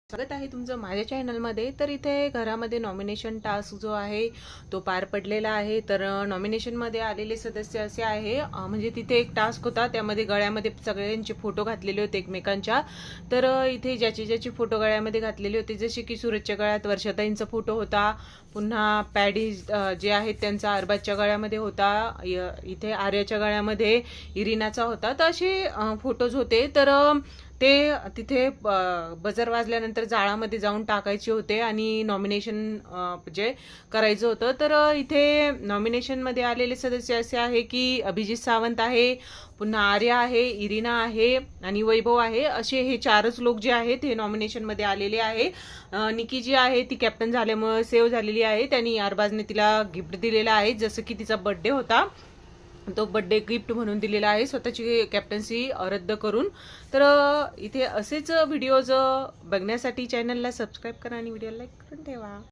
स्वागत आहे तुमचं माझ्या चॅनलमध्ये। तर इथे घरामध्ये नॉमिनेशन टास्क जो आहे तो पार पडलेला आहे। तर नॉमिनेशनमध्ये आलेले सदस्य असे आहे, म्हणजे तिथे एक टास्क होता, त्यामध्ये गळ्यामध्ये सगळ्यांचे फोटो घातलेले होते एकमेकांच्या। तर इथे ज्याचे फोटो गळ्यामध्ये घातलेले होते, जसे की सूरजच्या गळ्यात वर्षाताईंचा फोटो होता, पुन्हा पॅडी जे आहेत त्यांचा अरबाजच्या गळ्यामध्ये होता, इथे आर्याच्या गळ्यामध्ये इरिनाचा होता। तर असे फोटोज होते। तर ते तिथे बजर वाजल्यानंतर जाळामध्ये जाऊन टाकायचे होते आणि नॉमिनेशन जे करायचं होतं। तर इथे नॉमिनेशनमध्ये आलेले सदस्य असे आहे की अभिजित सावंत आहे, पुन्हा आर्या आहे, इरिना आहे आणि वैभव आहे। असे हे चारच लोक जे आहेत हे नॉमिनेशनमध्ये आलेले आहे। निकी जी आहे ती कॅप्टन झाल्यामुळे सेव्ह झालेली आहे। त्यांनी अरबाजने तिला गिफ्ट दिलेला आहे, जसं की तिचा बर्थडे होता, तो बर्थडे गिफ्ट म्हणून दिलेला आहे स्वतःची कॅप्टन्सी रद्द करून। तर इथे असेच व्हिडिओज बघण्यासाठी चॅनलला सबस्क्राईब करा आणि व्हिडिओ लाईक करून ठेवा।